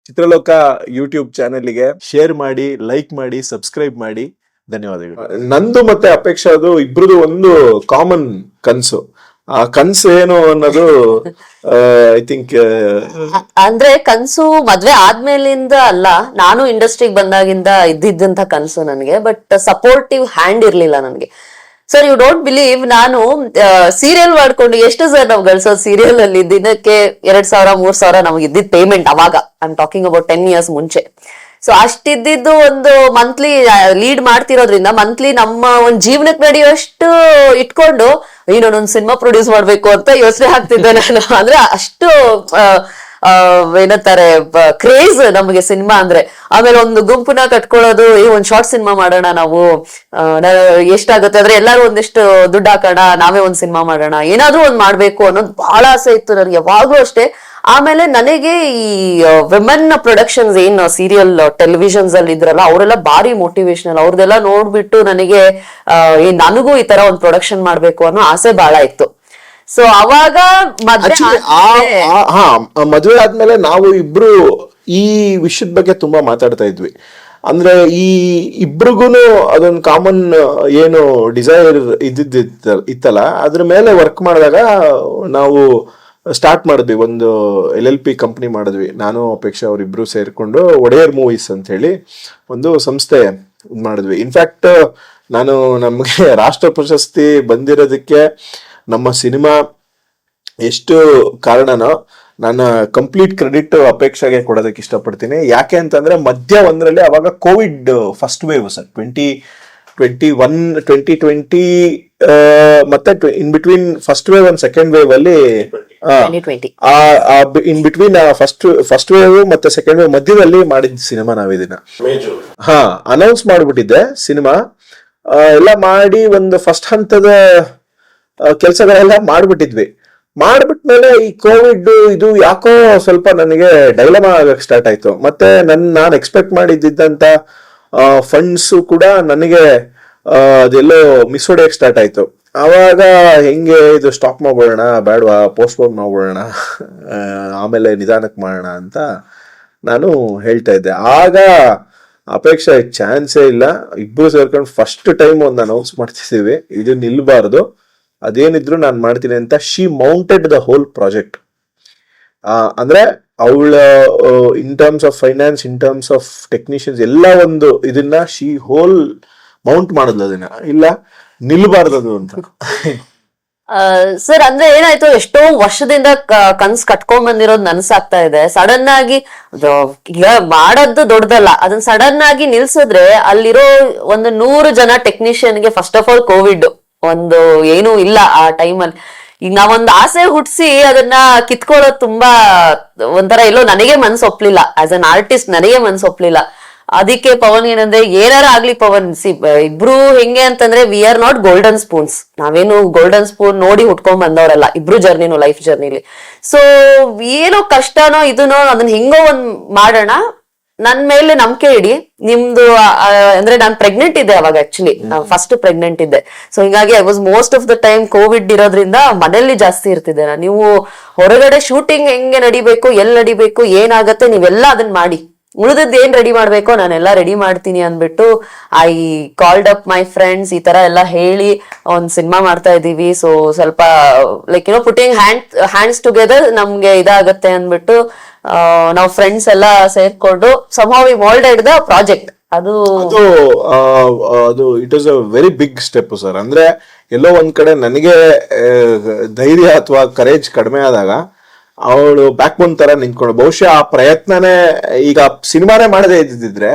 Chitraloka YouTube ಚಾನೆಲ್ಗೆ share ಮಾಡಿ, like ಮಾಡಿ, ಸಬ್ಸ್ಕ್ರೈಬ್ ಮಾಡಿ. ಧನ್ಯವಾದಗಳು. ನಂದು ಮತ್ತೆ ಅಪೇಕ್ಷಾ ಅದು ಇಬ್ರದು ಒಂದು ಕಾಮನ್ ಕನ್ಸು. ಆ ಕನ್ಸು ಏನು ಅನ್ನೋದು ಐ ಥಿಂಕ್ ಅಂದ್ರೆ ಕನ್ಸು ಮದ್ವೆ ಆದ್ಮೇಲಿಂದ ಅಲ್ಲ, ನಾನು ಇಂಡಸ್ಟ್ರಿಗೆ ಬಂದಾಗಿಂದ ಇದ್ದಿದ್ದಂತ ಕನ್ಸು ನನಗೆ. ಬಟ್ ಸಪೋರ್ಟಿವ್ ಹ್ಯಾಂಡ್ ಇರ್ಲಿಲ್ಲ ನನಗೆ. ಸರ್, ಯು ಡೋಂಟ್ ಬಿಲೀವ್, ನಾನು ಸೀರಿಯಲ್ ಮಾಡ್ಕೊಂಡು ಎಷ್ಟು ಸರ್ ನಾವು ಗಳಿಸೋದು ಸೀರಿಯಲ್ ಅಲ್ಲಿ ದಿನಕ್ಕೆ 2,000 3,000 ನಮ್ಗೆ ಇದ್ದಿದ್ ಪೇಮೆಂಟ್ ಅವಾಗ. I am talking about 10 years ಮುಂಚೆ. ಸೊ ಅಷ್ಟಿದ್ದು ಒಂದು ಮಂತ್ಲಿ ಲೀಡ್ ಮಾಡ್ತಿರೋದ್ರಿಂದ ಮಂತ್ಲಿ ನಮ್ಮ ಒಂದ್ ಜೀವನಕ್ಕೆ ನಡೆಯುವಷ್ಟು ಇಟ್ಕೊಂಡು ಇನ್ನೊಂದೊಂದು ಸಿನಿಮಾ ಪ್ರೊಡ್ಯೂಸ್ ಮಾಡ್ಬೇಕು ಅಂತ ಯೋಚನೆ ಆಗ್ತಿದ್ದೆ ನಾನು. ಅಂದ್ರೆ ಅಷ್ಟು ಏನಂತಾರೆ ಕ್ರೇಜ್ ನಮಗೆ ಸಿನಿಮಾ ಅಂದ್ರೆ. ಆಮೇಲೆ ಒಂದು ಗುಂಪುನ ಕಟ್ಕೊಳ್ಳೋದು, ಒಂದ್ ಶಾರ್ಟ್ ಸಿನಿಮಾ ಮಾಡೋಣ ನಾವು, ಎಷ್ಟಾಗುತ್ತೆ ಅಂದ್ರೆ ಎಲ್ಲಾರು ಒಂದಿಷ್ಟು ದುಡ್ಡು ಹಾಕೋಣ, ನಾವೇ ಒಂದ್ ಸಿನಿಮಾ ಮಾಡೋಣ, ಏನಾದ್ರೂ ಒಂದ್ ಮಾಡ್ಬೇಕು ಅನ್ನೋದು ಬಹಳ ಆಸೆ ಇತ್ತು ನನಗೆ ಯಾವಾಗ್ಲೂ ಅಷ್ಟೇ. ಆಮೇಲೆ ನನಗೆ ಈ ವಿಮೆನ್ ಪ್ರೊಡಕ್ಷನ್ಸ್ ಏನ್ ಸೀರಿಯಲ್ ಟೆಲಿವಿಷನ್ಸ್ ಅಲ್ಲಿ ಇದ್ರಲ್ಲ, ಅವರೆಲ್ಲ ಬಾರಿ ಮೋಟಿವೇಶನಲ್. ಅವ್ರದೆಲ್ಲ ನೋಡ್ಬಿಟ್ಟು ನನಗೆ ನನಗೂ ಈ ತರ ಒಂದ್ ಪ್ರೊಡಕ್ಷನ್ ಮಾಡ್ಬೇಕು ಅನ್ನೋ ಆಸೆ ಬಹಳ ಇತ್ತು. ಸೊ ಅವಾಗ ಮದುವೆ ಆದ್ಮೇಲೆ ನಾವು ಇಬ್ರು ಈ ವಿಷಯದ ಬಗ್ಗೆ ತುಂಬಾ ಮಾತಾಡ್ತಾ ಇದ್ವಿ. ಅಂದ್ರೆ ಈ ಇಬ್ರಿಗೂನು ಅದೊಂದು ಕಾಮನ್ ಏನು ಡಿಸೈರ್ ಇತ್ತಲ್ಲ, ಅದ್ರ ಮೇಲೆ ವರ್ಕ್ ಮಾಡಿದಾಗ ನಾವು ಸ್ಟಾರ್ಟ್ ಮಾಡಿದ್ವಿ. ಒಂದು LLP ಕಂಪ್ನಿ ಮಾಡಿದ್ವಿ, ನಾನು ಅಪೇಕ್ಷಾ ಅವರಿಬ್ರು ಸೇರ್ಕೊಂಡು ಒಡೆಯರ್ ಮೂವೀಸ್ ಅಂತ ಹೇಳಿ ಒಂದು ಸಂಸ್ಥೆ ಮಾಡಿದ್ವಿ. ಇನ್ಫ್ಯಾಕ್ಟ್ ನಾನು ನಮಗೆ ರಾಷ್ಟ್ರ ಪ್ರಶಸ್ತಿ ಬಂದಿರೋದಕ್ಕೆ ನಮ್ಮ ಸಿನಿಮಾ ಎಷ್ಟು ಕಾರಣನೋ ನಾನು ಕಂಪ್ಲೀಟ್ ಕ್ರೆಡಿಟ್ ಅಪೇಕ್ಷೆಗೆ ಕೊಡೋದಕ್ಕೆ ಇಷ್ಟಪಡ್ತೀನಿ. ಯಾಕೆ ಅಂತಂದ್ರೆ ಮಧ್ಯ ಒಂದರಲ್ಲಿ ಅವಾಗ ಕೋವಿಡ್ ಫಸ್ಟ್ ವೇವ್ ಸರ್, 2020 ಮತ್ತೆ in between first wave and second wave ಅಲ್ಲಿ ಇನ್ ಬಿಟ್ವೀನ್ ಫಸ್ಟ್ ವೇವ್ ಮತ್ತೆ ಸೆಕೆಂಡ್ ವೇವ್ ಮಧ್ಯದಲ್ಲಿ ಮಾಡಿದ ಸಿನಿಮಾ ನಾವಿದನ್ನ ಅನೌನ್ಸ್ ಮಾಡ್ಬಿಟ್ಟಿದ್ದೆ ಸಿನಿಮಾ ಎಲ್ಲ ಮಾಡಿ ಒಂದು ಫಸ್ಟ್ ಹಂತದ ಕೆಲಸಗಳೆಲ್ಲ ಮಾಡ್ಬಿಟ್ಟಿದ್ವಿ. ಮಾಡ್ಬಿಟ್ಮೇಲೆ ಈ ಕೋವಿಡ್ ಇದು ಯಾಕೋ ಸ್ವಲ್ಪ ನನಗೆ ಡೈಲಮಾ ಆಗಕ್ಕೆ ಸ್ಟಾರ್ಟ್ ಆಯ್ತು. ಮತ್ತೆ ನಾನು ಎಕ್ಸ್ಪೆಕ್ಟ್ ಮಾಡಿದ್ದಂತ ಫಂಡ್ಸ್ ಕೂಡ ನನಗೆ ಅದೆಲ್ಲೋ ಮಿಸ್ ಹೊಡೆಯಕ್ಕೆ ಸ್ಟಾರ್ಟ್ ಆಯ್ತು. ಆವಾಗ ಹೆಂಗೆ ಇದು ಸ್ಟಾಪ್ ಮಾಡ್ಬಿಡೋಣ, ಬೇಡವಾ, ಪೋಸ್ಟ್ಪೋನ್ ಮಾಡ್ಬಿಡೋಣ, ಆಮೇಲೆ ನಿಧಾನಕ್ಕೆ ಮಾಡೋಣ ಅಂತ ನಾನು ಹೇಳ್ತಾ ಇದ್ದೆ. ಆಗ ಅಪೇಕ್ಷೆ ಚಾನ್ಸೇ ಇಲ್ಲ, ಇಬ್ರು ಸೇರ್ಕೊಂಡು ಫಸ್ಟ್ ಟೈಮ್ ಒಂದು ಅನೌನ್ಸ್ ಮಾಡ್ತಿದ್ದೀವಿ, ಇದು ನಿಲ್ಬಾರ್ದು, ಅದೇನಿದ್ರು ನಾನು ಮಾಡ್ತೀನಿ ಅಂತ. She mounted the whole project. ಅಂದ್ರೆ ಅವಳ in terms of finance, in terms of technicians ಎಲ್ಲ ಒಂದು ಇದನ್ನ ಶಿ ಹೋಲ್ ಮೌಂಟ್ ಮಾಡಿದ್ಲು. ಅದನ್ನ ಇಲ್ಲ ನಿಲ್ಬಾರ್ದು ಅಂತ. ಸರ್, ಅಂದ್ರೆ ಏನಾಯ್ತು, ಎಷ್ಟೋ ವರ್ಷದಿಂದ ಕನ್ಸ್ ಕಟ್ಕೊಂಡ್ ಬಂದಿರೋದು ನನ್ಸಾಗ್ತಾ ಇದೆ. ಸಡನ್ ಆಗಿ ಈಗ ಮಾಡೋದು ದೊಡ್ಡದಲ್ಲ, ಅದನ್ನ ಸಡನ್ ಆಗಿ ನಿಲ್ಸಿದ್ರೆ ಅಲ್ಲಿರೋ ಒಂದು 100 ಜನ ಟೆಕ್ನಿಷಿಯನ್ಗೆ ಫಸ್ಟ್ ಆಫ್ ಆಲ್ ಕೋವಿಡ್ ಒಂದು ಏನೂ ಇಲ್ಲ ಆ ಟೈಮಲ್ಲಿ. ಈಗ ನಾವೊಂದು ಆಸೆ ಹುಟ್ಸಿ ಅದನ್ನ ಕಿತ್ಕೊಳ್ಳೋದು ತುಂಬಾ ಒಂಥರ ಎಲ್ಲೋ ನನಗೆ ಮನ್ಸು ಒಪ್ಲಿಲ್ಲ. ಆಸ್ ಅನ್ ಆರ್ಟಿಸ್ಟ್ ನನಗೆ ಮನ್ಸು ಒಪ್ಲಿಲ್ಲ. ಅದಕ್ಕೆ ಪವನ್ ಏನಂದ್ರೆ, ಏನಾರ ಆಗ್ಲಿ ಪವನ್, ಇಬ್ರು ಹೆಂಗೆ ಅಂತಂದ್ರೆ we are not golden spoons. ನಾವೇನು ಗೋಲ್ಡನ್ ಸ್ಪೂನ್ ನೋಡಿ ಹುಟ್ಕೊಂಡ್ ಬಂದವರಲ್ಲ, ಇಬ್ರು ಜರ್ನಿನೂ ಲೈಫ್ ಜರ್ನಿಲಿ. ಸೊ ಏನೋ ಕಷ್ಟನೋ ಇದನ್ನೋ ಅದನ್ನ ಹೆಂಗೋ ಒಂದ್ ಮಾಡೋಣ, ನನ್ ಮೇಲೆ ನಂಬಿಕೆ ಇಡಿ. ನಿಮ್ದು ಅಂದ್ರೆ ನಾನ್ ಪ್ರೆಗ್ನೆಂಟ್ ಇದ್ದೆ ಅವಾಗ, ಆಕ್ಚುಲಿ ಫಸ್ಟ್ ಪ್ರೆಗ್ನೆಂಟ್ ಇದ್ದೆ. ಸೊ ಹಿಂಗಾಗಿ I was most of the time Covid ಇರೋದ್ರಿಂದ ಮನೇಲಿ ಜಾಸ್ತಿ ಇರ್ತಿದ್ದೆ ನಾನು. ನೀವು ಹೊರಗಡೆ ಶೂಟಿಂಗ್ ಹೆಂಗೆ ನಡಿಬೇಕು, ಎಲ್ಲಿ ನಡಿಬೇಕು, ಏನಾಗತ್ತೆ, ನೀವೆಲ್ಲ ಅದನ್ನ ಮಾಡಿ, ಉಳಿದದ್ದು ಏನ್ ರೆಡಿ ಮಾಡ್ಬೇಕೋ ನಾನೆಲ್ಲ ರೆಡಿ ಮಾಡ್ತೀನಿ ಅಂದ್ಬಿಟ್ಟು I called up my friends. ಈ ತರ ಎಲ್ಲ ಹೇಳಿ ಒಂದ್ ಸಿನಿಮಾ ಮಾಡ್ತಾ ಇದೀವಿ, ಸೊ ಸ್ವಲ್ಪ ಲೈಕ್ ಪುಟಿಂಗ್ ಹ್ಯಾಂಡ್ಸ್ ಟುಗೆದರ್ ನಮ್ಗೆ ಇದಾಗತ್ತೆ ಅಂದ್ಬಿಟ್ಟು ನಾವು ಫ್ರೆಂಡ್ಸ್ ಎಲ್ಲ ಸೇರ್ಕೊಂಡು somehow we molded the project. ಅದು it was a very big step sir. ಅಂದ್ರೆ ಎಲ್ಲೋ ಒಂದ್ ಕಡೆ ನನಗೆ ಧೈರ್ಯ ಅಥವಾ ಕರೇಜ್ ಕಡಿಮೆ ಆದಾಗ ಅವಳು ಬ್ಯಾಕ್ ಬೋನ್ ತರ ನಿಂತ್ಕೊಂಡು, ಬಹುಶಃ ಆ ಪ್ರಯತ್ನನೇ ಈಗ ಸಿನಿಮಾನೇ ಮಾಡದೇ ಇದ್ದಿದ್ರೆ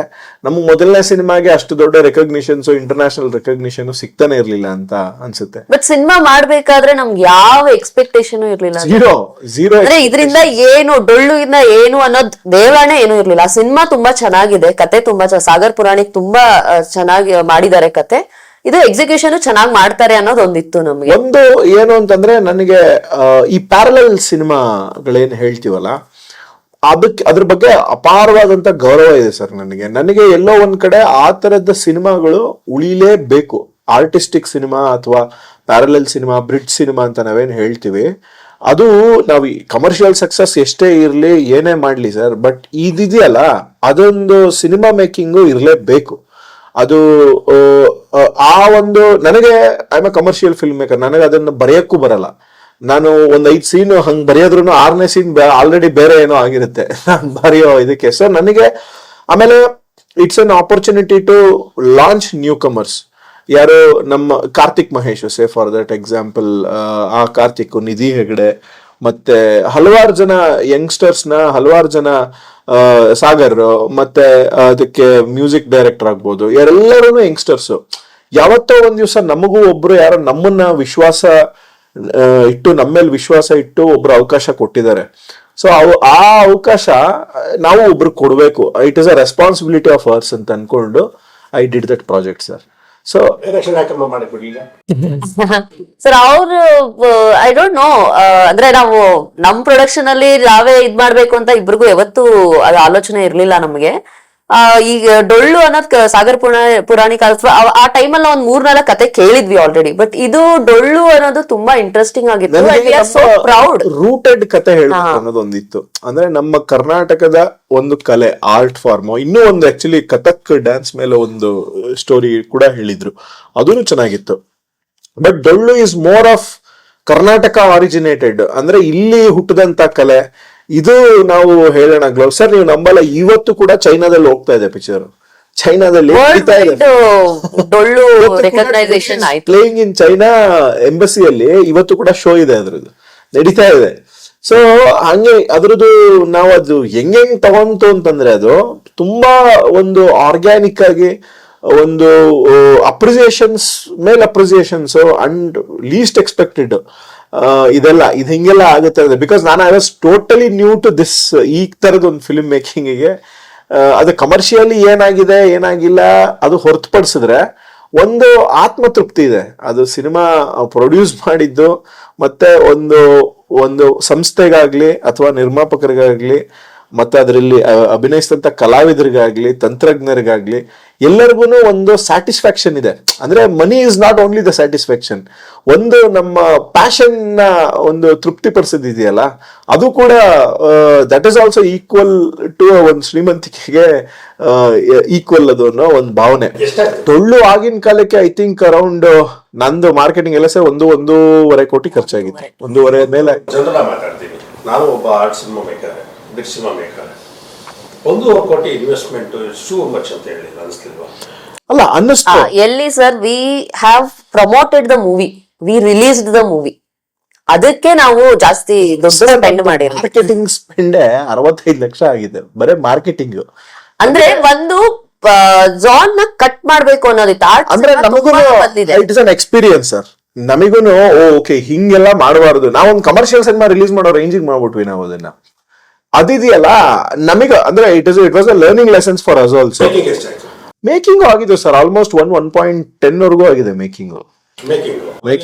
ನಮ್ಗೆ ಮೊದಲನೇ ಸಿನಿಮಾಗೆ ಅಷ್ಟು ದೊಡ್ಡ ರೆಕಗ್ನಿಷನ್ಸ್, ಇಂಟರ್ನ್ಯಾಷನಲ್ ರೆಕಗ್ನಿಷನ್ ಸಿಗ್ತಾನೆ ಇರ್ಲಿಲ್ಲ ಅಂತ ಅನ್ಸುತ್ತೆ. ಬಟ್ ಸಿನಿಮಾ ಮಾಡ್ಬೇಕಾದ್ರೆ ನಮ್ಗೆ ಯಾವ ಎಕ್ಸ್ಪೆಕ್ಟೇಷನ್ ಇರ್ಲಿಲ್ಲ, ಝೀರೋ. ಅಂದ್ರೆ ಇದರಿಂದ ಏನು ಡೊಳ್ಳು ಇಂದ ಏನು ಅನ್ನೋದು ದೇವರಾಣೆ ಏನು ಇರ್ಲಿಲ್ಲ. ಆ ಸಿನಿಮಾ ತುಂಬಾ ಚೆನ್ನಾಗಿದೆ, ಕತೆ ತುಂಬಾ ಸಾಗರ್ ಪುರಾಣಿಕ್ ತುಂಬಾ ಚೆನ್ನಾಗಿ ಮಾಡಿದ್ದಾರೆ ಕತೆ. ಇದು ಎಕ್ಸಿಕ್ಯೂಷನ್ ಚೆನ್ನಾಗಿ ಮಾಡ್ತಾರೆ ಅನ್ನೋದು ಒಂದಿತ್ತು ನಮ್ಗೆ. ಒಂದು ಏನು ಅಂತಂದ್ರೆ, ನನಗೆ ಈ ಪ್ಯಾರಲಲ್ ಸಿನಿಮಾಗಳೇನು ಹೇಳ್ತೀವಲ್ಲ, ಅದ್ರ ಬಗ್ಗೆ ಅಪಾರವಾದಂತ ಗೌರವ ಇದೆ ಸರ್ ನನಗೆ ಎಲ್ಲೋ ಒಂದ್ ಕಡೆ ಆ ತರದ ಸಿನಿಮಾಗಳು ಉಳಿಲೇಬೇಕು. ಆರ್ಟಿಸ್ಟಿಕ್ ಸಿನಿಮಾ ಅಥವಾ ಪ್ಯಾರಲಲ್ ಸಿನಿಮಾ, ಬ್ರಿಡ್ಜ್ ಸಿನಿಮಾ ಅಂತ ನಾವೇನ್ ಹೇಳ್ತೀವಿ, ಅದು ನಾವು ಕಮರ್ಷಿಯಲ್ ಸಕ್ಸಸ್ ಎಷ್ಟೇ ಇರಲಿ ಏನೇ ಮಾಡಲಿ ಸರ್, ಬಟ್ ಇದಿದೆಯಲ್ಲ ಅದೊಂದು ಸಿನಿಮಾ ಮೇಕಿಂಗು ಇರಲೇಬೇಕು. ಅದು ಆ ಒಂದು ನನಗೆ I am a commercial film maker, ನನಗೆ ಅದನ್ನು ಬರೆಯೋಕ್ಕೂ ಬರಲ್ಲ. ನಾನು ಒಂದ್ 5 ಸೀನ್ ಹಂಗ್ ಬರೆಯೋದ್ರು 6ನೇ ಸೀನ್ ಆಲ್ರೆಡಿ ಬೇರೆ ಏನೋ ಆಗಿರುತ್ತೆ ನಾನು ಬರೆಯೋ ಇದಕ್ಕೆ. ಸೊ ನನಗೆ ಆಮೇಲೆ it's an opportunity to launch newcomers. ಯಾರು ನಮ್ಮ Karthik Mahesh, say for that example, ಆ ಕಾರ್ತಿಕ್, ನಿಧಿ ಹೆಗಡೆ, ಮತ್ತೆ ಹಲವಾರು ಜನ ಯಂಗ್ಸ್ಟರ್ಸ್ ನ, ಹಲವಾರು ಜನ ಸಾಗರ್, ಮತ್ತೆ ಅದಕ್ಕೆ ಮ್ಯೂಸಿಕ್ ಡೈರೆಕ್ಟರ್ ಆಗ್ಬೋದು, ಎಲ್ಲರೂ ಯಂಗ್ಸ್ಟರ್ಸ್. ಯಾವತ್ತೋ ಒಂದ್ ದಿವಸ ನಮಗೂ ಒಬ್ರು ಯಾರೋ ನಮ್ಮನ್ನ ವಿಶ್ವಾಸ ಇಟ್ಟು, ನಮ್ಮ ಮೇಲೆ ವಿಶ್ವಾಸ ಇಟ್ಟು ಒಬ್ರು ಅವಕಾಶ ಕೊಟ್ಟಿದ್ದಾರೆ. ಸೊ ಆ ಅವಕಾಶ ನಾವು ಒಬ್ರು ಕೊಡ್ಬೇಕು. It is a responsibility of hours ಅಂತ ಅನ್ಕೊಂಡು I did that project sir. So sir ಅವ್ರು ಐ ಡೋಂಟ್ ನೋ, ಅಂದ್ರೆ ನಾವು ನಮ್ ಪ್ರೊಡಕ್ಷನ್ ಅಲ್ಲಿ ನಾವೇ ಇದ್ ಮಾಡ್ಬೇಕು ಅಂತ ಇಬ್ರಿಗೂ ಯಾವತ್ತೂ ಅದು ಆಲೋಚನೆ ಇರ್ಲಿಲ್ಲ ನಮ್ಗೆ. ಈಗ ಡೊಳ್ಳು ಅನ್ನೋದ್ ಸಾಗರ್ ಪುರಾಣಿಕ ಆ ಟೈಮಲ್ಲಿ ಒಂದ್ 3-4 ಕತೆ ಕೇಳಿದ್ವಿ ಆಲ್ರೆಡಿ. ಬಟ್ ಇದು ಡೊಳ್ಳು ಅನ್ನೋದು ತುಂಬಾ ಇಂಟ್ರೆಸ್ಟಿಂಗ್ ಆಗಿತ್ತು. ಪ್ರೌಡ್ ರೂಟೆಡ್ ಕತೆ ಹೇಳ್ಬೇಕು ಅನ್ನೋದೊಂದಿತ್ತು. ಅಂದ್ರೆ ನಮ್ಮ ಕರ್ನಾಟಕದ ಒಂದು ಕಲೆ, ಆರ್ಟ್ ಫಾರ್ಮ್. ಇನ್ನೂ ಒಂದು ಆಕ್ಚುಲಿ ಕಥಕ್ ಡ್ಯಾನ್ಸ್ ಮೇಲೆ ಒಂದು ಸ್ಟೋರಿ ಕೂಡ ಹೇಳಿದ್ರು, ಅದೂ ಚೆನ್ನಾಗಿತ್ತು. ಬಟ್ ಡೊಳ್ಳು is more of Karnataka originated, ಅಂದ್ರೆ ಇಲ್ಲಿ ಹುಟ್ಟದಂತ ಕಲೆ ಇದು. ನಾವು ಹೇಳೋಣ ಗ್ಲೌ ಸರ್, ನೀವು ನಂಬಲ್ಲ, ಇವತ್ತು ಕೂಡ ಚೈನಾದಲ್ಲಿ ಹೋಗ್ತಾ ಇದೆ ಪಿಕ್ಚರ್. ಚೈನಾದಲ್ಲಿ ಡೊಳ್ಳು ರೆಕಗ್ನೈಸೇಷನ್ ಆಯ್ತು. ಪ್ಲೇಯಿಂಗ್ ಇನ್ ಚೈನಾ ಎಂಬಸಿಯಲ್ಲಿ ಇವತ್ತು ಕೂಡ ಶೋ ಇದೆ, ಅದ್ರದ್ದು ನಡೀತಾ ಇದೆ. ಸೊ ಹಂಗೆ ಅದ್ರದ್ದು ನಾವು ಅದು ಹೆಂಗ್ ತಗೊಂತು ಅಂತಂದ್ರೆ, ಅದು ತುಂಬಾ ಒಂದು ಆರ್ಗ್ಯಾನಿಕ್ ಆಗಿ ಒಂದು ಅಪ್ರಿಸಿಯೇಷನ್ಸ್ ಮೇಲೆ ಅಪ್ರಿಸಿಯೇಷನ್ಸ್ ಅಂಡ್ ಲೀಸ್ಟ್ ಎಕ್ಸ್ಪೆಕ್ಟೆಡ್ ಇದೆಲ್ಲ ಇದು ಹಿಂಗೆಲ್ಲ ಆಗುತ್ತೆ. ಬಿಕಾಸ್ ನಾನು I was totally new to this, ಈ ತರದ ಒಂದು ಫಿಲ್ಮ್ ಮೇಕಿಂಗಿಗೆ. ಅದು ಕಮರ್ಷಿಯಲಿ ಏನಾಗಿದೆ ಏನಾಗಿಲ್ಲ ಅದು ಹೊರತುಪಡಿಸಿದ್ರೆ ಒಂದು ಆತ್ಮತೃಪ್ತಿ ಇದೆ. ಅದು ಸಿನಿಮಾ ಪ್ರೊಡ್ಯೂಸ್ ಮಾಡಿದ್ದು ಮತ್ತೆ ಒಂದು ಸಂಸ್ಥೆಗಾಗ್ಲಿ ಅಥವಾ ನಿರ್ಮಾಪಕರಿಗಾಗ್ಲಿ ಮತ್ತೆ ಅದರಲ್ಲಿ ಅಭಿನಯಿಸಿದಂತ ಕಲಾವಿದರಿಗಾಗ್ಲಿ ತಂತ್ರಜ್ಞರಿಗಾಗ್ಲಿ ಎಲ್ಲರಿಗೂ ಒಂದು ಸ್ಯಾಟಿಸ್ಫ್ಯಾಕ್ಷನ್ ಇದೆ. ಅಂದ್ರೆ money is not only the satisfaction, ಒಂದು ನಮ್ಮ ಪ್ಯಾಷನ್ ನ ಒಂದು ತೃಪ್ತಿ ಪಡಿಸೋದಿದೆಯಲ್ಲ, ಅದು ಕೂಡ that is also equal to ಒಂದು ಶ್ರೀಮಂತಿಕೆಗೆ ಈಕ್ವಲ್ ಅದು ಅನ್ನೋ ಒಂದು ಭಾವನೆ. ಡೊಳ್ಳು ಆಗಿನ ಕಾಲಕ್ಕೆ ಐ ಥಿಂಕ್ ಅರೌಂಡ್ ನಂದು ಮಾರ್ಕೆಟಿಂಗ್ ಎಲ್ಲ ಸೇ 1.5 ಕೋಟಿ ಖರ್ಚಾಗಿತ್ತು. 1.5 ಮೇಲೆ. ಮಾತಾಡ್ತೀನಿ, ನಾನು ಒಬ್ಬ art cinema maker, big cinema maker. 1.5 ಕೋಟಿ ಇನ್ವೆಸ್ಟ್ಮೆಂಟ್ ಟೂ ಮಚ್ ಅಂತ ಹೇಳಿಲ್ಲ ಅನಿಸ್ಲಿಲ್ವಾ? ಅಲ್ಲ ಅನ್ನಿಸ್ತು. ಎಲ್ಲಿ sir, we have promoted the movie, we released the movie, ಅದಕ್ಕೆ ನಾವು ಜಾಸ್ತಿ ದೊಡ್ಡ ಸ್ಪೆಂಡ್ ಮಾಡಿರೋದು. ಮಾರ್ಕೆಟಿಂಗ್ ಸ್ಪೆಂಡ್ 65 ಲಕ್ಷ ಆಗಿದೆ ಬರೇ ಮಾರ್ಕೆಟಿಂಗ್. ಅಂದ್ರೆ ಒಂದು ಜಾನ್ ನ ಕಟ್ ಮಾಡ್ಬೇಕು ಅನ್ನೋದಿತ್ತು. ಅಂದ್ರೆ ನಮಗೂ it is an experience sir. ನಮಗೂನು ಓಕೆ ಹಿಂಗೆಲ್ಲ ಮಾಡಬಾರ್ದು, ನಾವೊಂದು ಕಮರ್ಷಿಯಲ್ ಸಿನಿಮಾ ರಿಲೀಸ್ ಮಾಡೋ ರೇಂಜಿಗೆ ಮಾಡ್ಬಿಟ್ವಿ ನಾವು ಅದನ್ನ. ಅದಿದೆಯಲ್ಲ ನಮಗ ಅಂದ್ರೆ it was a learning lessons for us also. Making ಆಗಿದೆ ಸರ್, ಆಲ್ಮೋಸ್ಟ್ 1.10 ವರೆಗೂ ಆಗಿದೆ ಮೇಕಿಂಗ್.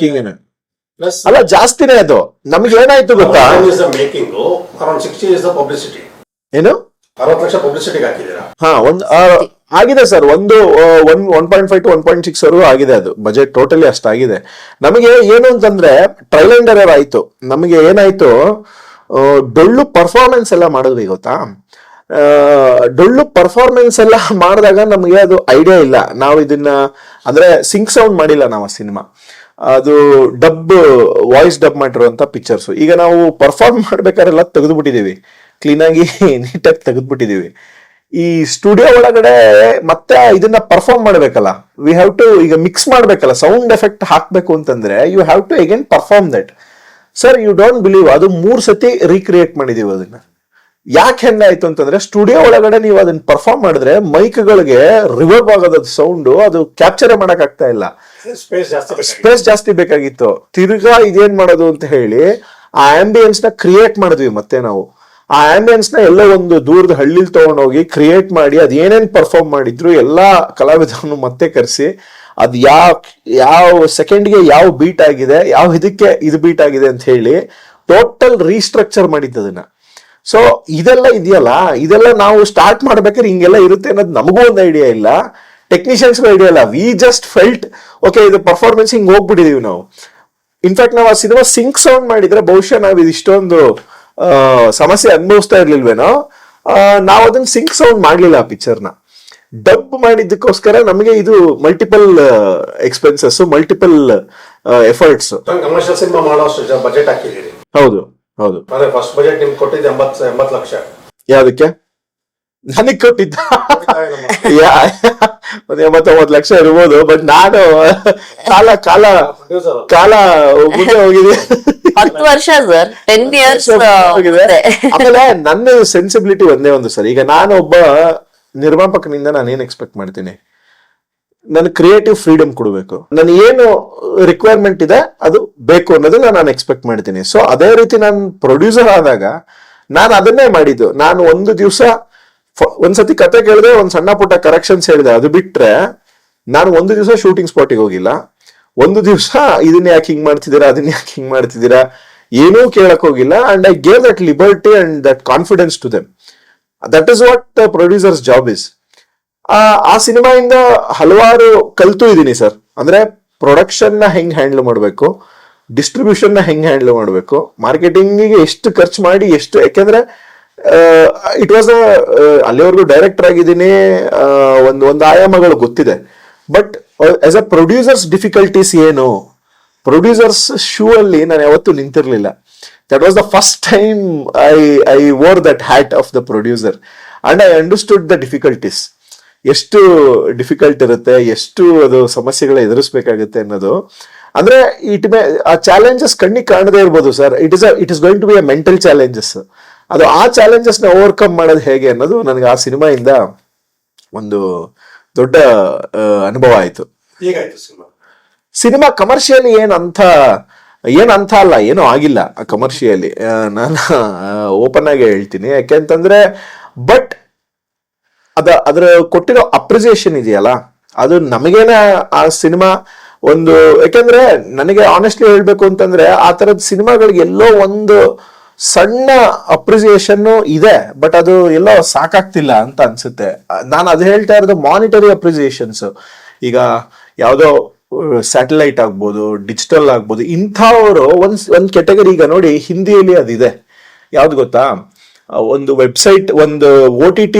ಅಲ್ಲ ಜಾಸ್ತಿನೇ ಅದು. ನಮ್ಗೆ ಏನಾಯ್ತು ಗೊತ್ತಾ, ಏನು 60 ಲಕ್ಷ ಪಬ್ಲಿಸಿಟಿಗೆ ಹಾಕಿದ್ದೀರಾ? ಹಾ, ಆಗಿದೆ ಸರ್. 1.5 to 1.6 ವರೆಗೂ ಆಗಿದೆ ಅದು ಬಜೆಟ್ ಟೋಟಲಿ ಅಷ್ಟಾಗಿದೆ. ನಮಗೆ ಏನು ಅಂತಂದ್ರೆ ಟ್ರೈಲ್ ಎರರ್ ಆಯ್ತು. ನಮಗೆ ಏನಾಯ್ತು, ಡೊಳ್ಳು ಪರ್ಫಾರ್ಮೆನ್ಸ್ ಎಲ್ಲ ಮಾಡಿದ್ವಿ ಗೊತ್ತಾ. ಡೊಳ್ಳು ಪರ್ಫಾರ್ಮೆನ್ಸ್ ಎಲ್ಲ ಮಾಡಿದಾಗ ನಮಗೆ ಅದು ಐಡಿಯಾ ಇಲ್ಲ. ನಾವು ಇದನ್ನ ಅಂದ್ರೆ ಸಿಂಕ್ ಸೌಂಡ್ ಮಾಡಿಲ್ಲ ನಾವು ಆ ಸಿನಿಮಾ. ಅದು ವಾಯ್ಸ್ ಡಬ್ ಮಾಡಿರುವಂತ ಪಿಕ್ಚರ್ಸ್. ಈಗ ನಾವು ಪರ್ಫಾರ್ಮ್ ಮಾಡ್ಬೇಕಾರೆಲ್ಲ ತೆಗೆದುಬಿಟ್ಟಿದೀವಿ, ಕ್ಲೀನಾಗಿ ನೀಟಾಗಿ ತೆಗೆದ್ಬಿಟ್ಟಿದೀವಿ. ಈ ಸ್ಟುಡಿಯೋ ಒಳಗಡೆ ಮತ್ತೆ ಇದನ್ನ ಪರ್ಫಾರ್ಮ್ ಮಾಡ್ಬೇಕಲ್ಲ, ವಿ ಹ್ಯಾವ್ ಟು ಈಗ ಮಿಕ್ಸ್ ಮಾಡ್ಬೇಕಲ್ಲ, ಸೌಂಡ್ ಎಫೆಕ್ಟ್ ಹಾಕ್ಬೇಕು ಅಂತಂದ್ರೆ you have to again perform that. Sir you don't believe, ಅದು 3 ಸತಿ ರೀಕ್ರಿಯೇಟ್ ಮಾಡಿದೀವಿ ಅದನ್ನ. ಯಾಕೆ ಹೆಂಗಾಯ್ತು ಅಂತಂದ್ರೆ, ಸ್ಟುಡಿಯೋ ಒಳಗಡೆ ನೀವು ಅದನ್ನ ಪರ್ಫಾರ್ಮ್ ಮಾಡಿದ್ರೆ ಮೈಕ್ಗಳಿಗೆ ರಿವರ್ಬ್ ಆಗೋದು ಸೌಂಡ್, ಅದು ಕ್ಯಾಪ್ಚರ್ ಮಾಡಕ್ ಆಗ್ತಾ ಇಲ್ಲ, ಸ್ಪೇಸ್ ಜಾಸ್ತಿ ಬೇಕಾಗಿತ್ತು. ತಿರ್ಗಾ ಇದೇನ್ ಮಾಡೋದು ಅಂತ ಹೇಳಿ ಆ ಆಂಬಿಯನ್ಸ್ ನ ಕ್ರಿಯೇಟ್ ಮಾಡಿದ್ವಿ. ಮತ್ತೆ ನಾವು ಆ ಆಂಬಿಯನ್ಸ್ ನ ಎಲ್ಲ ಒಂದು ದೂರದ ಹಳ್ಳಿಲ್ ತಗೊಂಡೋಗಿ ಕ್ರಿಯೇಟ್ ಮಾಡಿ ಅದೇನೇನ್ ಪರ್ಫಾರ್ಮ್ ಮಾಡಿದ್ರು ಎಲ್ಲಾ ಕಲಾವಿದರನ್ನು ಮತ್ತೆ ಕರೆಸಿ ಅದ್ ಯಾವ ಸೆಕೆಂಡ್ಗೆ ಯಾವ ಬೀಟ್ ಆಗಿದೆ, ಯಾವ ಇದಕ್ಕೆ ಇದು ಬೀಟ್ ಆಗಿದೆ ಅಂತ ಹೇಳಿ ಟೋಟಲ್ ರೀಸ್ಟ್ರಕ್ಚರ್ ಮಾಡಿದ್ದು ಅದನ್ನ. ಸೊ ಇದೆಲ್ಲ ಇದೆಯಲ್ಲ, ಇದೆಲ್ಲ ನಾವು ಸ್ಟಾರ್ಟ್ ಮಾಡ್ಬೇಕಾದ್ರೆ ಹಿಂಗೆಲ್ಲ ಇರುತ್ತೆ ಅನ್ನೋದು ನಮಗೂ ಒಂದು ಐಡಿಯಾ ಇಲ್ಲ, ಟೆಕ್ನಿಷಿಯನ್ಸ್ಗೂ ಐಡಿಯಾ ಇಲ್ಲ. ವಿ ಜಸ್ಟ್ ಫೆಲ್ಟ್ ಓಕೆ ಇದು ಪರ್ಫಾರ್ಮೆನ್ಸ್ ಹಿಂಗ್ ಹೋಗ್ಬಿಟ್ಟಿದೀವಿ ನಾವು. ಇನ್ಫ್ಯಾಕ್ಟ್ ನಾವು ಆ ಸಿನಿಮಾ ಸಿಂಕ್ ಸೌಂಡ್ ಮಾಡಿದ್ರೆ ಬಹುಶಃ ನಾವು ಇದಿಷ್ಟೊಂದು ಸಮಸ್ಯೆ ಅನುಭವಿಸ್ತಾ ಇರ್ಲಿಲ್ವೇನೋ. ನಾವು ಅದನ್ನ ಸಿಂಕ್ ಸೌಂಡ್ ಮಾಡ್ಲಿಲ್ಲ ಆ ಪಿಕ್ಚರ್ನ. ಡಬ್ ಮಾಡಿದ್ದಕ್ಕೋಸ್ಕರ ನಮಗೆ ಇದು multiple expenses, multiple efforts. Commercial cinema ಮಾಡೋಷ್ಟು ಬಜೆಟ್ ಹಾಕಿದ್ದೀರಿ. ಹೌದು ಹೌದು. ಅಂದ್ರೆ ಫಸ್ಟ್ ಬಜೆಟ್ ನಿಮ್ಗೆ ಕೊಟ್ಟಿದ್ದು 80 ಲಕ್ಷ. ಯಾವ್ದಕ್ಕೆ? ನನಗ್ ಕೊಟ್ಟಿದ್ದ ಒಂದ್ 89 ಲಕ್ಷ ಇರ್ಬೋದು. ಬಟ್ ನಾನು ಕಾಲ ಕಾಲ ಕಾಲ ಮುಂದೆ ಹೋಗಿದೆ. 10 ವರ್ಷ ಸರ್, 10 ಇಯರ್ಸ್ ಹೋಗಿದೆ. ಆಮೇಲೆ ನನ್ನ ಸೆನ್ಸಿಬಿಲಿಟಿ ಒಂದೇ ಒಂದು ಸರ್. ಈಗ ನಾನು ಒಬ್ಬ ನಿರ್ಮಾಪಕನಿಂದ ನಾನು ಏನ್ ಎಕ್ಸ್ಪೆಕ್ಟ್ ಮಾಡ್ತೀನಿ, ನನ್ ಕ್ರಿಯೇಟಿವ್ ಫ್ರೀಡಮ್ ಕೊಡಬೇಕು. ನನ್ ಏನು ರಿಕ್ವೈರ್ಮೆಂಟ್ ಇದೆ ಅದು ಬೇಕು ಅನ್ನೋದನ್ನ ನಾನು ಎಕ್ಸ್ಪೆಕ್ಟ್ ಮಾಡ್ತೀನಿ. ಸೊ ಅದೇ ರೀತಿ ನಾನು ಪ್ರೊಡ್ಯೂಸರ್ ಆದಾಗ ನಾನು ಅದನ್ನೇ ಮಾಡಿದ್ದು. ನಾನು ಒಂದು ದಿವಸ ಒಂದ್ಸತಿ ಕತೆ ಕೇಳಿದೆ, ಒಂದ್ ಸಣ್ಣ ಪುಟ್ಟ ಕರೆಕ್ಷನ್ಸ್ ಹೇಳಿದೆ, ಅದು ಬಿಟ್ರೆ ನಾನು ಒಂದು ದಿವಸ ಶೂಟಿಂಗ್ ಸ್ಪಾಟಿಗೆ ಹೋಗಿಲ್ಲ. ಒಂದು ದಿವಸ ಇದನ್ನ ಯಾಕೆ ಹಿಂಗ್ ಮಾಡ್ತಿದ್ದೀರಾ, ಅದನ್ನ ಯಾಕೆ ಹಿಂಗ್ ಮಾಡ್ತಿದ್ದೀರಾ ಏನೂ ಕೇಳಕ್ ಹೋಗಿಲ್ಲ. And I gave that liberty and that confidence to them. That is what producer's job is. ಆ ಸಿನಿಮಾಯಿಂದ ಹಲವಾರು ಕಲ್ತು ಇದೀನಿ ಸರ್. ಅಂದ್ರೆ ಪ್ರೊಡಕ್ಷನ್ ನ ಹೆಂಗ್ ಹ್ಯಾಂಡಲ್ ಮಾಡಬೇಕು, ಡಿಸ್ಟ್ರಿಬ್ಯೂಷನ್ ನ ಹೆಂಗ್ ಹ್ಯಾಂಡಲ್ ಮಾಡಬೇಕು, ಮಾರ್ಕೆಟಿಂಗಿಗೆ ಎಷ್ಟು ಖರ್ಚು ಮಾಡಿ ಎಷ್ಟು. ಯಾಕೆಂದ್ರೆ ಇಟ್ ವಾಸ್ ಅಲ್ಲಿವರೆಗೂ ಡೈರೆಕ್ಟರ್ ಆಗಿದ್ದೀನಿ, ಒಂದು ಆಯಾಮಗಳು ಗೊತ್ತಿದೆ. But as a producers difficulties ಏನು, ಪ್ರೊಡ್ಯೂಸರ್ಸ್ ಶೂ ಅಲ್ಲಿ ನಾನು ಯಾವತ್ತೂ ನಿಂತಿರ್ಲಿಲ್ಲ. That was the first time I wore that hat of the producer and I understood the difficulties. ಎಷ್ಟು ಡಿಫಿಕಲ್ಟ್ ಇರುತ್ತೆ, ಎಷ್ಟು ಅದು ಸಮಸ್ಯೆಗಳ ಎದುರಿಸಬೇಕಾಗುತ್ತೆ ಅನ್ನೋದು. ಅಂದ್ರೆ ಆ ಚಾಲೆಂಜಸ್ ಕಣ್ಣಿಗೆ ಕಾಣದೇ ಇರ್ಬೋದು sir. It is going to be a mental challenges. ಅದು ಆ ಚಾಲೆಂಜಸ್ ನ ಓವರ್ಕಮ್ ಮಾಡೋದು ಹೇಗೆ ಅನ್ನೋದು ನನಗೆ ಆ ಸಿನಿಮಾಯಿಂದ ಒಂದು ದೊಡ್ಡ ಅನುಭವ ಆಯ್ತು. ಹೇಗಾಯ್ತು ಸಿನಿಮಾ? ಸಿನಿಮಾ ಕಮರ್ಷಿಯಲಿ ಏನಂತ ಅಲ್ಲ, ಏನೂ ಆಗಿಲ್ಲ ಕಮರ್ಷಿಯಲಿ. ನಾನು ಓಪನ್ ಆಗಿ ಹೇಳ್ತೀನಿ. ಯಾಕೆಂತಂದ್ರೆ ಬಟ್ ಅದ್ರ ಕೊಟ್ಟಿರೋ ಅಪ್ರಿಸಿಯೇಷನ್ ಇದೆಯಲ್ಲ, ಅದು ನಮಗೇನೆ ಆ ಸಿನಿಮಾ ಒಂದು. ಯಾಕೆಂದ್ರೆ ನನಗೆ ಆನೆಸ್ಟ್ಲಿ ಹೇಳ್ಬೇಕು ಅಂತಂದ್ರೆ ಆ ತರದ ಸಿನಿಮಾಗಳಿಗೆ ಎಲ್ಲೋ ಒಂದು ಸಣ್ಣ ಅಪ್ರಿಸಿಯೇಷನ್ ಇದೆ, ಬಟ್ ಅದು ಎಲ್ಲೋ ಸಾಕಾಗ್ತಿಲ್ಲ ಅಂತ ಅನ್ಸುತ್ತೆ. ನಾನು ಅದು ಹೇಳ್ತಾ ಇರೋದು ಮಾನಿಟರಿ ಅಪ್ರಿಸಿಯೇಷನ್ಸ್. ಈಗ ಯಾವ್ದೋ ಸ್ಯಾಟಲೈಟ್ ಆಗ್ಬೋದು, ಡಿಜಿಟಲ್ ಆಗ್ಬೋದು, ಇಂಥವರು ಒಂದ್ ಕೆಟಗರಿ. ಈಗ ನೋಡಿ ಹಿಂದಿಯಲ್ಲಿ ಅದಿದೆ, ಯಾವ್ದು ಗೊತ್ತಾ, ಒಂದು ವೆಬ್ಸೈಟ್, ಒಂದು OTT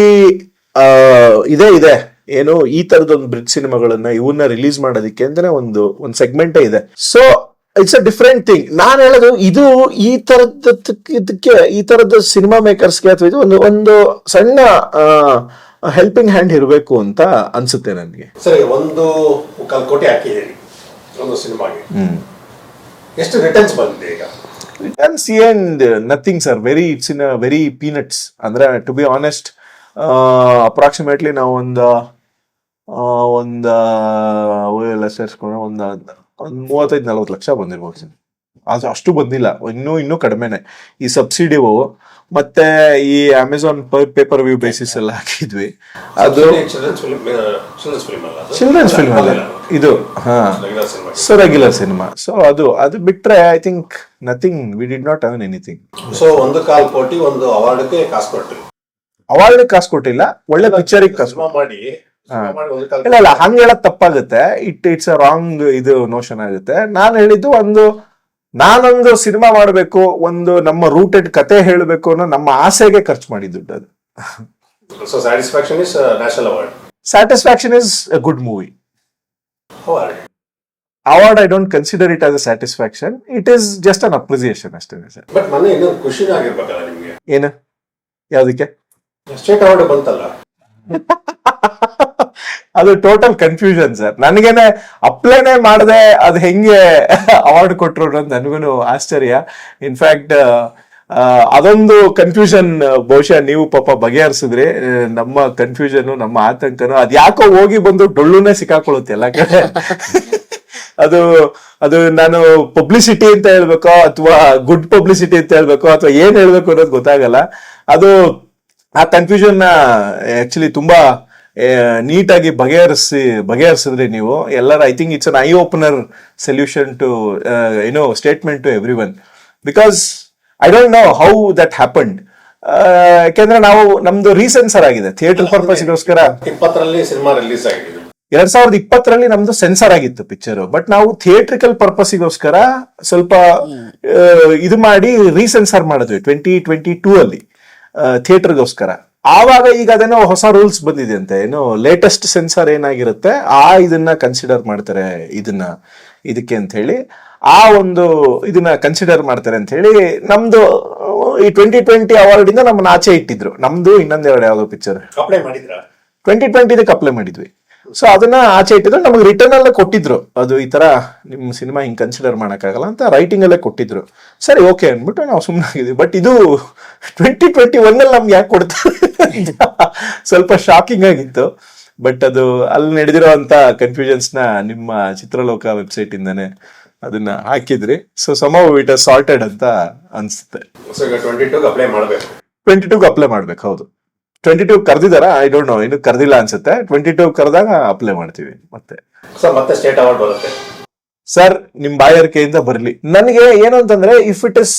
ಇದೆ ಏನು, ಈ ತರದೊಂದು ಬ್ರಿಡ್ಜ್ ಸಿನಿಮಾಗಳನ್ನ ಇವನ್ನ ರಿಲೀಸ್ ಮಾಡೋದಕ್ಕೆ ಅಂತಾನೆ ಒಂದು ಸೆಗ್ಮೆಂಟೇ ಇದೆ. So it's a different thing. ನಾನು ಹೇಳೋದು ಇದು ಈ ತರದ ಸಿನಿಮಾ ಮೇಕರ್ಸ್ಗೆ ಅಥವಾ ಇದು ಒಂದು ಸಣ್ಣ ಹೆಲ್ಪಿಂಗ್ ಹ್ಯಾಂಡ್ ಇರಬೇಕು ಅಂತ ಅನ್ಸುತ್ತೆ ನನಗೆ. ಸರಿ, 1.25 ಕೋಟಿ ಹಾಕಿದ್ದೀರಿ ಒಂದು ಸಿನಿಮಾಗೆ. ಎಷ್ಟು ರಿಟರ್ನ್ಸ್ ಬಂದಿದೆ ಈಗ? Returns and nothing sir. It's in very peanuts. ಅಂದ್ರೆ ಟು ಬಿ ಆನೆಸ್ಟ್, ಅಪ್ರಾಕ್ಸಿಮೇಟ್ಲಿ ನಾವು ಎಲ್ಲ ಸೇರಿಸ್ಕೊಂಡು ಒಂದು 35-40 ಲಕ್ಷ ಬಂದಿರ್ಬೋದು ಸರ್. ಅದು ಅಷ್ಟು ಬಂದಿಲ್ಲ, ಇನ್ನೂ ಕಡಿಮೆನೆ. ಈ ಸಬ್ಸಿಡಿವು ಮತ್ತೆ ಈ ಅಮೆಝಾನ್ ಪೇಪರ್ ವ್ಯೂ ಬೇಸಿಸ್ ಎಲ್ಲ ಹಾಕಿದ್ವಿ. ಅದು ಚಿಲ್ಡ್ರನ್ಸ್ ಫಿಲ್ಮ್ ಅಲ್ಲ ಇದು. So regular cinema. ಸೊ ಅದು ಬಿಟ್ರೆ I think nothing. We did not earn anything. So 1.25 ಕೋಟಿ ಒಂದು ಅವಾರ್ಡ್ಗೆ ಕಾಸು ಕೊಟ್ರಿ. ಅವಾರ್ಡ್ ಕಾಸು ಕೊಟ್ಟಿಲ್ಲ, ಒಳ್ಳೆ ಪಿಕ್ಚರಿಗೆ ಕಾಸು ಮಾಡಿ. ಇಲ್ಲ ಹಂಗ ಹೇಳಕ್ ತಪ್ಪಾಗುತ್ತೆ. ಇಟ್ಸ್ ಅ ರಾಂಗ್ ಇದು ನೋಷನ್ ಆಗುತ್ತೆ. ನಾನು ಹೇಳಿದ್ದು ನಾನೊಂದು ಸಿನಿಮಾ ಮಾಡಬೇಕು, ಒಂದು ನಮ್ಮ ರೂಟೆಡ್ ಕತೆ ಹೇಳಬೇಕು ಅನ್ನೋ ನಮ್ಮ ಆಸೆಗೆ ಖರ್ಚು ಮಾಡಿದ್ದು ಅದು. So satisfaction is national award. Satisfaction is a good movie. Award I don't consider it as a satisfaction. It is just an appreciation ಅಷ್ಟೇ ಸರ್. ಬಟ್ ಮೊನ್ನೆ ಇನ್ನೊಂದು ಖುಷಿನೇ ಆಗಿರ್ಬೇಕಲ್ಲ ನಿಮ್ಗೆ. ಏನು? ಯಾವ್ದಕ್ಕೆ? ಸ್ಟೇಟ್ ಅವಾರ್ಡ್ ಬಂತಲ್ಲ. ಅದು ಟೋಟಲ್ ಕನ್ಫ್ಯೂಷನ್ ಸರ್. ನನಗೇನೆ ಅಪ್ಲೈನೇ ಮಾಡದೆ ಅದು ಹೆಂಗೆ ಅವಾರ್ಡ್ ಕೊಟ್ರು ಅನ್ನೋದು ನನಗೂ ಆಶ್ಚರ್ಯ. ಇನ್ಫ್ಯಾಕ್ಟ್ ಅದೊಂದು ಕನ್ಫ್ಯೂಷನ್ ಬಹುಶಃ ನೀವು ಪಾಪ ಬಗೆಹರಿಸಿದ್ರಿ. ನಮ್ಮ ಕನ್ಫ್ಯೂಷನ್, ನಮ್ಮ ಆತಂಕನು ಅದ್ ಯಾಕೋ ಹೋಗಿ ಬಂದು ಡೊಳ್ಳುನೇ ಸಿಕ್ಕಾಕೊಳ್ಳುತ್ತೆ ಎಲ್ಲ ಕಡೆ. ಅದು ನಾನು ಪಬ್ಲಿಸಿಟಿ ಅಂತ ಹೇಳ್ಬೇಕೋ ಅಥವಾ ಗುಡ್ ಪಬ್ಲಿಸಿಟಿ ಅಂತ ಹೇಳ್ಬೇಕೋ ಅಥವಾ ಏನ್ ಹೇಳ್ಬೇಕು ಅನ್ನೋದು ಗೊತ್ತಾಗಲ್ಲ. ಆ ಕನ್ಫ್ಯೂಷನ್ ನ ಆಕ್ಚುಲಿ ತುಂಬಾ ನೀಟಾಗಿ ಬಗೆಹರಿಸಿದ್ರಿ ನೀವು ಎಲ್ಲರೂ. I think it's an eye opener solution to statement to everyone. Because I don't know how that happened. ಯಾಕೆಂದ್ರೆ ನಮ್ದು ರೀಸೆನ್ಸರ್ ಆಗಿದೆ ಥಿಯೇಟರ್ ಪರ್ಪಸ್ಗೋಸ್ಕರ. 20ರಲ್ಲಿ ಸಿನಿಮಾ ರಿಲೀಸ್ ಆಗಿದೆ. 2020 ನಮ್ದು ಸೆನ್ಸರ್ ಆಗಿತ್ತು ಪಿಕ್ಚರ್, ಬಟ್ ನಾವು ಥಿಯೇಟ್ರಿಕಲ್ ಪರ್ಪಸ್ಗೋಸ್ಕರ ಸ್ವಲ್ಪ ಇದು ಮಾಡಿ ರೀಸೆನ್ಸರ್ ಮಾಡಿದ್ವಿ 2022 ಅಲ್ಲಿ ಥಿಯೇಟರ್ಗೋಸ್ಕರ. ಆವಾಗ ಈಗ ಅದೇನೋ ಹೊಸ ರೂಲ್ಸ್ ಬಂದಿದೆ ಅಂತೆ, ಏನೋ ಲೇಟೆಸ್ಟ್ ಸೆನ್ಸರ್ ಏನಾಗಿರುತ್ತೆ ಇದನ್ನ ಕನ್ಸಿಡರ್ ಮಾಡ್ತಾರೆ, ಇದಕ್ಕೆ ಅಂತ ಹೇಳಿ ಇದನ್ನ ಕನ್ಸಿಡರ್ ಮಾಡ್ತಾರೆ ಅಂತ ಹೇಳಿ ನಮ್ದು ಈ 2020 ಅವಾರ್ಡ್ ಇಂದ ನಮ್ಮನ್ನ ಆಚೆ ಇಟ್ಟಿದ್ರು. ನಮ್ದು ಇನ್ನೊಂದೆರಡು ಯಾವ್ದೋ ಪಿಕ್ಚರ್ ಅಪ್ಲೈ ಮಾಡಿದ್ರ 2020 ಅಪ್ಲೈ ಮಾಡಿದ್ವಿ. ಸೊ ಅದನ್ನ ಆಚೆ ಇಟ್ಟಿದ್ರು, ನಮಗೆ ರಿಟರ್ನ್ ಅಲ್ಲೇ ಕೊಟ್ಟಿದ್ರು, ಅದು ಈ ತರ ನಿಮ್ ಸಿನಿಮಾ ಹಿಂಗ್ ಕನ್ಸಿಡರ್ ಮಾಡಕ್ಕಾಗಲ್ಲ ಅಂತ ರೈಟಿಂಗ್ ಅಲ್ಲೇ ಕೊಟ್ಟಿದ್ರು. ಸರಿ ಓಕೆ ಅಂದ್ಬಿಟ್ಟು ನಾವು ಸುಮ್ಮನೆ ಆಗಿದ್ವಿ. ಬಟ್ ಇದು 2021 ಅಲ್ಲಿ ನಮ್ಗೆ ಯಾಕೆ ಕೊಡ್ತಾರೆ ಸ್ವಲ್ಪ ಶಾಕಿಂಗ್ ಆಗಿತ್ತು. ಬಟ್ ಅದು ಅಲ್ಲಿ ನಡೆದಿರುವಂತ ಕನ್ಫ್ಯೂಷನ್ಸ್ ನ ನಿಮ್ಮ ಚಿತ್ರಲೋಕ ವೆಬ್ಸೈಟ್ ಇಂದಾನೆ ಅದನ್ನ ಹಾಕಿದ್ರಿ. ಸೊ ಸಮವ್ ಇಟ್ ಸಾರ್ಟೆಡ್ ಅಂತ ಅನ್ಸುತ್ತೆ. 22 ಅಪ್ಲೈ ಮಾಡ್ಬೇಕು, 22 ಅಪ್ಲೈ ಮಾಡ್ಬೇಕು. ಹೌದು, 22 ಕರೆದಿದಾರ, ಐ ಡೋಂಟ್ ನೋ, ಇನ್ನು ಕರೆದಿಲ್ಲ ಅನ್ಸುತ್ತೆ. 22 ಕರೆದಾಗ ಅಪ್ಲೈ ಮಾಡ್ತೀವಿ. ಮತ್ತೆ ಸ್ಟೇಟ್ ಅವಾರ್ಡ್ ಬರುತ್ತೆ ಸರ್, ನಿಮ್ ಬಾಯಾರಿಕೆಯಿಂದ ಬರ್ಲಿ. ನನಗೆ ಏನು ಅಂತಂದ್ರೆ, ಇಫ್ ಇಟ್ ಇಸ್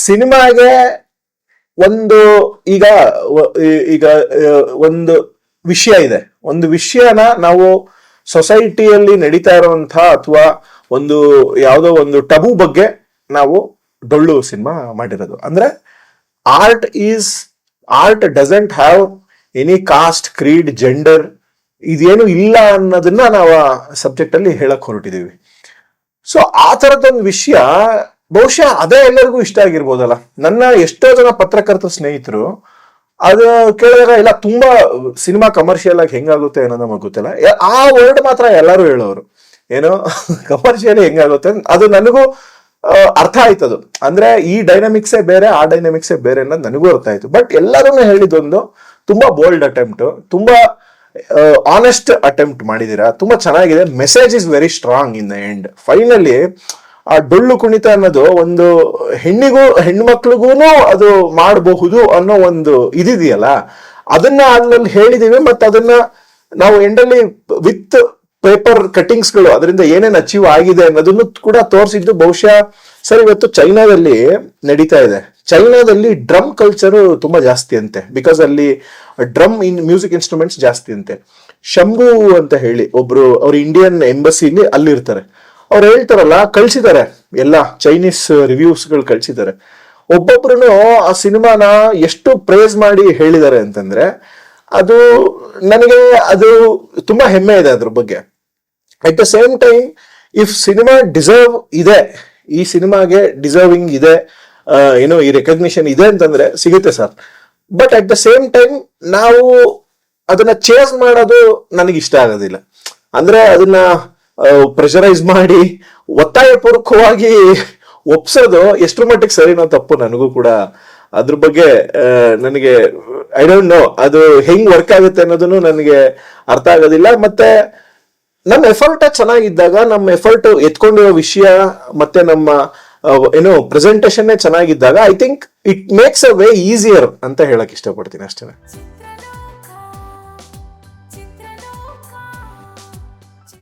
ಸಿನಿಮಾಗೆ ಒಂದು ಈಗ ಒಂದು ವಿಷಯ ಇದೆ, ಒಂದು ವಿಷಯನ ನಾವು ಸೊಸೈಟಿಯಲ್ಲಿ ನಡೀತಾ ಇರುವಂತಹ ಅಥವಾ ಒಂದು ಯಾವುದೋ ಒಂದು ಟಬು ಬಗ್ಗೆ ನಾವು ಡೊಳ್ಳು ಸಿನಿಮಾ ಮಾಡಿರೋದು. ಅಂದ್ರೆ art doesn't have any cost, Creed, gender ಇದೇನು ಇಲ್ಲ ಅನ್ನೋದನ್ನ ನಾವು ಆ ಸಬ್ಜೆಕ್ಟ್ ಅಲ್ಲಿ ಹೇಳಕ್ ಹೊರಟಿದೀವಿ. ಸೊ ಆ ತರದೊಂದು ವಿಷಯ ಬಹುಶಃ ಅದೇ ಎಲ್ಲರಿಗೂ ಇಷ್ಟ ಆಗಿರ್ಬೋದಲ್ಲ. ನನ್ನ ಎಷ್ಟೋ ಜನ ಪತ್ರಕರ್ತ ಸ್ನೇಹಿತರು ಅದು ಕೇಳಿದಾಗ ಇಲ್ಲ ತುಂಬಾ ಸಿನಿಮಾ ಕಮರ್ಷಿಯಲ್ ಆಗಿ ಹೆಂಗಾಗುತ್ತೆ ಅನ್ನೋದು ನಮಗೆ ಗೊತ್ತಿಲ್ಲ. ಆ ವರ್ಡ್ ಮಾತ್ರ ಎಲ್ಲರೂ ಹೇಳೋರು, ಏನೋ ಕಮರ್ಷಿಯಲ್ ಹೆಂಗಾಗುತ್ತೆ. ಅದು ನನಗೂ ಅರ್ಥ ಆಯ್ತದು. ಅಂದ್ರೆ ಈ ಡೈನಾಮಿಕ್ಸೇ ಬೇರೆ, ಆ ಡೈನಾಮಿಕ್ಸೇ ಬೇರೆ ಅನ್ನೋದು ನನಗೂ ಅರ್ಥ ಆಯ್ತು. ಬಟ್ ಎಲ್ಲರೂ ಹೇಳಿದೊಂದು ತುಂಬಾ ಬೋಲ್ಡ್ ಅಟೆಂಪ್ಟ್, ತುಂಬಾ ಆನೆಸ್ಟ್ ಅಟೆಂಪ್ಟ್ ಮಾಡಿದೀರಾ, ತುಂಬಾ ಚೆನ್ನಾಗಿದೆ. Message is very strong in the end. Finally ಆ ಡೊಳ್ಳು ಕುಣಿತ ಅನ್ನೋದು ಒಂದು ಹೆಣ್ಮಕ್ಳಿಗೂ ಅದು ಮಾಡಬಹುದು ಅನ್ನೋ ಒಂದು ಇದಿದೆಯಲ್ಲ, ಅದನ್ನ ಅದ್ರಲ್ಲಿ ಹೇಳಿದೀವಿ. ಮತ್ತೆ ಅದನ್ನ ನಾವು ಎಂಡಲ್ಲಿ ವಿತ್ ಪೇಪರ್ ಕಟಿಂಗ್ಸ್ಗಳು ಅದರಿಂದ ಏನೇನು ಅಚೀವ್ ಆಗಿದೆ ಅನ್ನೋದನ್ನು ಕೂಡ ತೋರಿಸಿದ್ದು ಬಹುಶಃ. ಸರ್, ಇವತ್ತು ಚೈನಾದಲ್ಲಿ ನಡೀತಾ ಇದೆ. ಚೈನಾದಲ್ಲಿ ಡ್ರಮ್ ಕಲ್ಚರ್ ತುಂಬಾ ಜಾಸ್ತಿ ಅಂತೆ, ಬಿಕಾಸ್ ಅಲ್ಲಿ ಡ್ರಮ್ ಮ್ಯೂಸಿಕ್ ಇನ್ಸ್ಟ್ರೂಮೆಂಟ್ಸ್ ಜಾಸ್ತಿ ಅಂತೆ. ಶಂಭು ಅಂತ ಹೇಳಿ ಒಬ್ರು ಅವ್ರ ಇಂಡಿಯನ್ ಎಂಬಸಿಲಿ ಅಲ್ಲಿರ್ತಾರೆ. ಅವ್ರು ಹೇಳ್ತಾರಲ್ಲ, ಕಳ್ಸಿದ್ದಾರೆ ಎಲ್ಲ ಚೈನೀಸ್ ರಿವ್ಯೂಸ್ಗಳು ಕಳ್ಸಿದ್ದಾರೆ. ಒಬ್ಬೊಬ್ರು ಆ ಸಿನಿಮಾನ ಎಷ್ಟು ಪ್ರೇಸ್ ಮಾಡಿ ಹೇಳಿದ್ದಾರೆ ಅಂತಂದ್ರೆ ಅದು ನನಗೆ ಅದು ತುಂಬಾ ಹೆಮ್ಮೆ ಇದೆ ಅದ್ರ ಬಗ್ಗೆ. At the same time if cinema deserve ಇದೆ, ಈ ಸಿನಿಮಾಗೆ ಡಿಸರ್ವಿಂಗ್ ಇದೆ, ಏನೋ ಈ ರೆಕಗ್ನಿಷನ್ ಇದೆ ಅಂತಂದ್ರೆ ಸಿಗುತ್ತೆ sir. But at the same time ನಾವು ಅದನ್ನ ಚೇಸ್ ಮಾಡೋದು ನನಗೆ ಇಷ್ಟ ಆಗೋದಿಲ್ಲ. ಅಂದ್ರೆ ಅದನ್ನ ಪ್ರೆಷರೈಸ್ ಮಾಡಿ ಒತ್ತಾಯಪೂರ್ವಕವಾಗಿ ಒಪ್ಸೋದು ಎಷ್ಟರ ಮಟ್ಟಿಗೆ ಸರಿನೋ ತಪ್ಪು ನನಗೂ ಕೂಡ ಅದ್ರ ಬಗ್ಗೆ ನನಗೆ ಐ ಡೋಂಟ್ ನೋ ಅದು ಹೆಂಗ್ ವರ್ಕ್ ಆಗುತ್ತೆ ಅನ್ನೋದನ್ನು ನನಗೆ ಅರ್ಥ ಆಗೋದಿಲ್ಲ. ಮತ್ತೆ ನಮ್ಮ ಎಫರ್ಟ್ ಚೆನ್ನಾಗಿದ್ದಾಗ, ನಮ್ಮ ಎಫರ್ಟ್ ಎತ್ಕೊಂಡಿರೋ ವಿಷಯ ಮತ್ತೆ ನಮ್ಮ ಏನೋ ಪ್ರೆಸೆಂಟೇಷನ್ ಚೆನ್ನಾಗಿದ್ದಾಗ I think it makes a way easier ಅಂತ ಹೇಳಕ್ ಇಷ್ಟಪಡ್ತೀನಿ ಅಷ್ಟೇ.